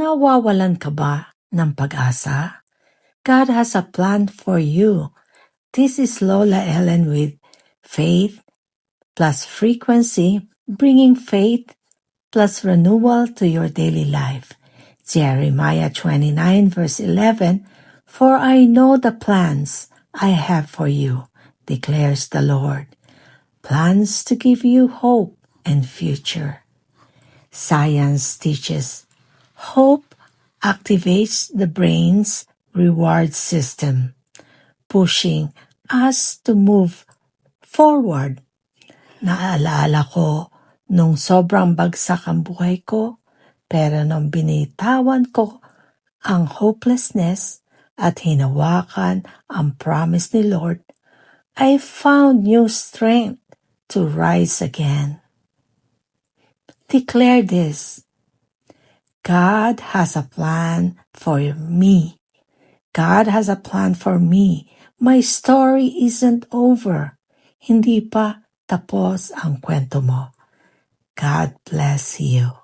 Nawawalan ka ba ng pag-asa? God has a plan for you. This is Lola Ellen with Faith plus Frequency, bringing faith plus renewal to your daily life. Jeremiah 29 verse 11, For I know the plans I have for you, declares the Lord. Plans to give you hope and future. Science teaches hope activates the brain's reward system, pushing us to move forward. Naalala ko nung sobrang bagsak ang buhay ko, pero nung binitawan ko ang hopelessness at hinawakan ang promise ni Lord, I found new strength to rise again. Declare this. God has a plan for me. God has a plan for me. My story isn't over. Hindi pa tapos ang kwento mo. God bless you.